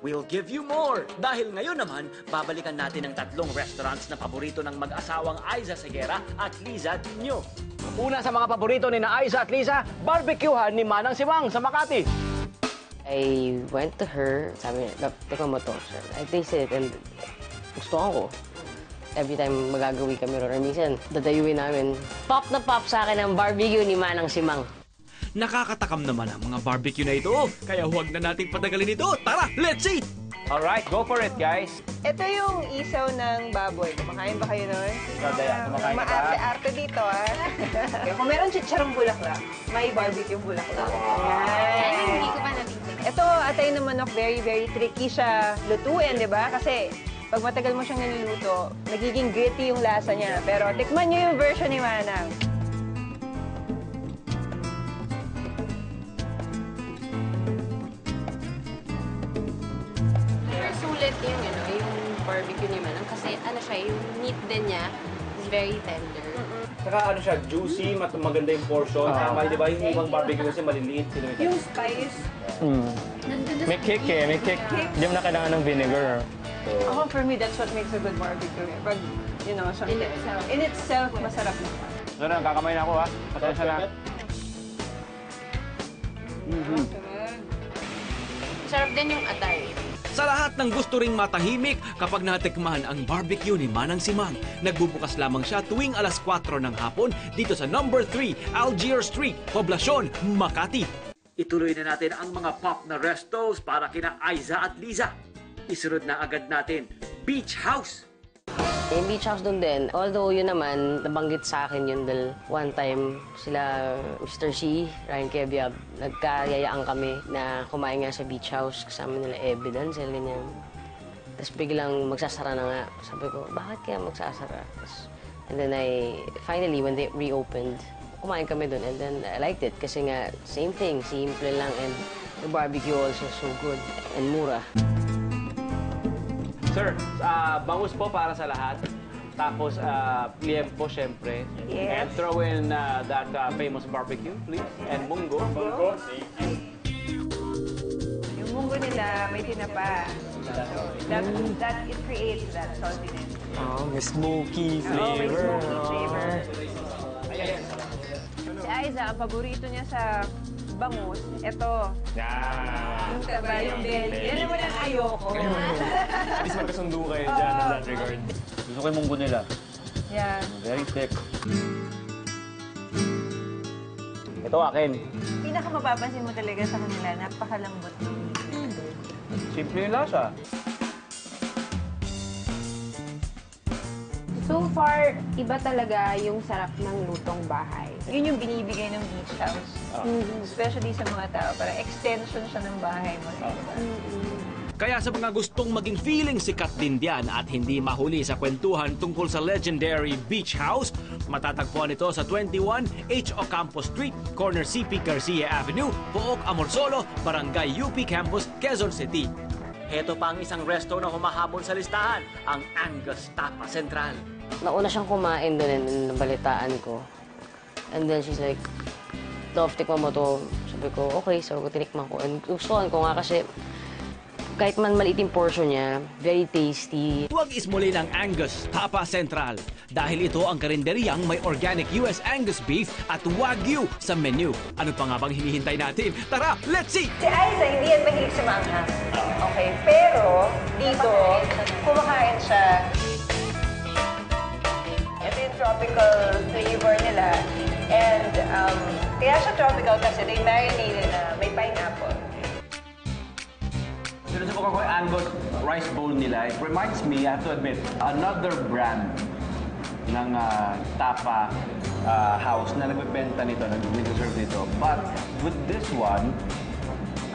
We'll give you more! Dahil ngayon naman, babalikan natin ang tatlong restaurants na paborito ng mag-asawang Aiza Seguera at Liza Dinyo. Una sa mga paborito ni na Aiza at Liza, barbecuehan ni Manang Simang sa Makati. I went to her, sabi niya, tikman mo to. I tasted it and gusto ko. Every time magagawi kami ron, or minsan, dadayuin namin. Pop na pop sa akin ang barbecue ni Manang Simang. Nakakatakam naman ang mga barbecue na ito, kaya huwag na nating patagalin ito. Tara, let's eat! Alright, go for it, guys. Ito yung isaw ng baboy. Kumakain ba kayo nun? Kumakain ka ba? Maarte-arte dito, ah. Kung meron chicharong bulaklak, may barbecue bulaklak. Yan yung hindi ko pa nabibig. Ito, atay na manok, very, very tricky siya lutuin, di ba? Kasi pag matagal mo siyang niluluto, nagiging gritty yung lasa niya. Pero tikman niyo yung version ni Manang. Sulit yung, yung barbecue ni Manang kasi ano siya, yung meat din niya is very tender. Saka ano siya, juicy, maganda yung portion. Tama, di ba? Yung ibang barbecue kasi maliliit. Yung spice, May kick eh, may kick. Hindi mo na kailangan ng vinegar. ako for me, that's what makes a good barbecue. Pag, something. In itself, masarap na. So na, kakamay na ako ha. Pasensya na. Sarap din yung atay. Sa lahat ng gusto ring matahimik kapag natikman ang barbecue ni Manang Simang, nagbubukas lamang siya tuwing alas 4 ng hapon dito sa number 3 Algier Street, Poblacion, Makati. Ituloy na natin ang mga pop na restos para kina Aiza at Liza. Isunod na agad natin, Beach House. Yung beach house doon din, although yun naman, nabanggit sa akin yun dahil one time sila Mr. C, Ryan Kebiab, nagkayayaan kami na kumain nga sa beach house kasama nila Ebe, Denzel, ganyan. Tapos biglang magsasara na nga. Sabi ko, bakit kaya magsasara? And then finally, when they reopened, kumain kami doon and then I liked it kasi nga, same thing, simple lang and the barbecue also so good and mura. Sir, bangus po para sa lahat. Tapos, liempo, syempre. Yes. And throw in that famous barbecue, please. And munggo. Munggo. Yung munggo nila, may tinapa. So, that it creates that saltiness. Oh, may smoky Oo, may flavor. smoky flavor. Si Aiza, ang paborito niya sa bangus, ito. Yeah. Yung taba, yung belly. Yan naman ang ayoko. At least magkasundo kayo dyan in that regard. Gusto ko yung munggo nila. Yan. Very thick. Ito akin. Pinakamapapansin mo talaga sa kanila, napakalambot ng meat. Simple yung lasa. So far, iba talaga yung sarap ng lutong bahay. Yun yung binibigay ng beach house. Especially sa mga tao. Parang extension siya ng bahay mo. Diba? Kaya sa mga gustong maging feeling sikat din diyan at hindi mahuli sa kwentuhan tungkol sa legendary Beach House, matatagpuan ito sa 21 H. Ocampo Street, corner CP Garcia Avenue, Pook, Amorsolo, Barangay UP Campus, Quezon City. Heto pa ang isang resto na humahabol sa listahan, ang Angus Tapa Central. Nauna siyang kumain doon and nabalitaan ko. And then she's like, Dov, tikman mo to. Sabi ko, okay. So, tinikman ko. And gustuhan ko nga kasi kahit man maliit yung portion niya, very tasty. Huwag ismuli ng Angus Tapa Central dahil ito ang karinderyang may organic US Angus beef at Wagyu sa menu. Ano pa nga bang hinihintay natin? Tara, let's see! Si Aiza, hindi yan mahilig sa manghang. Okay, pero dito, kumakain siya. Ito yung tropical flavor nila. And kaya siya tropical kasi they marinated na may pineapple. Sinusubukan ko yung Angus rice bowl nila. It reminds me, I have to admit, another brand ng Tapa house na nagbebenta nito, nag-serve nito. But with this one,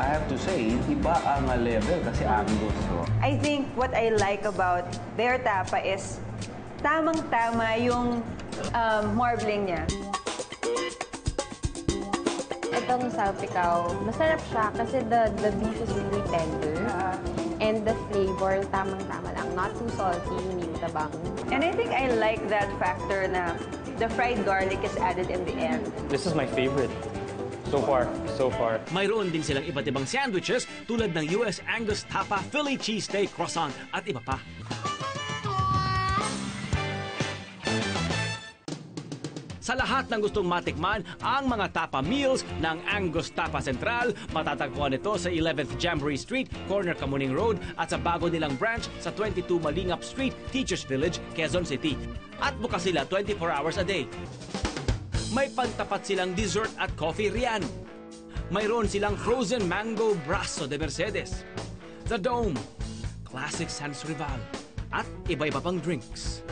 I have to say, iba ang level kasi Angus. So. I think what I like about their tapa is tamang-tama yung marbling niya. Itong salpicao, masarap siya kasi the beef is really tender. And the flavor, tamang-tama lang. Not too salty, hindi matabang. And I think I like that factor na the fried garlic is added in the end. This is my favorite. So far. Mayroon din silang iba't ibang sandwiches tulad ng US Angus Tapa, Philly Cheesesteak, Croissant at iba pa. Sa lahat ng gustong matikman ang mga tapa meals ng Angus Tapa Central, matatagpuan ito sa 11th Jamboree Street, corner Kamuning Road at sa bago nilang branch sa 22 Malingap Street, Teachers Village, Quezon City. At bukas sila 24 hours a day. May pantapat silang dessert at coffee riyan. Mayroon silang frozen mango braso de Mercedes, The Dome, Classic Sans Rival, at iba-iba pang drinks.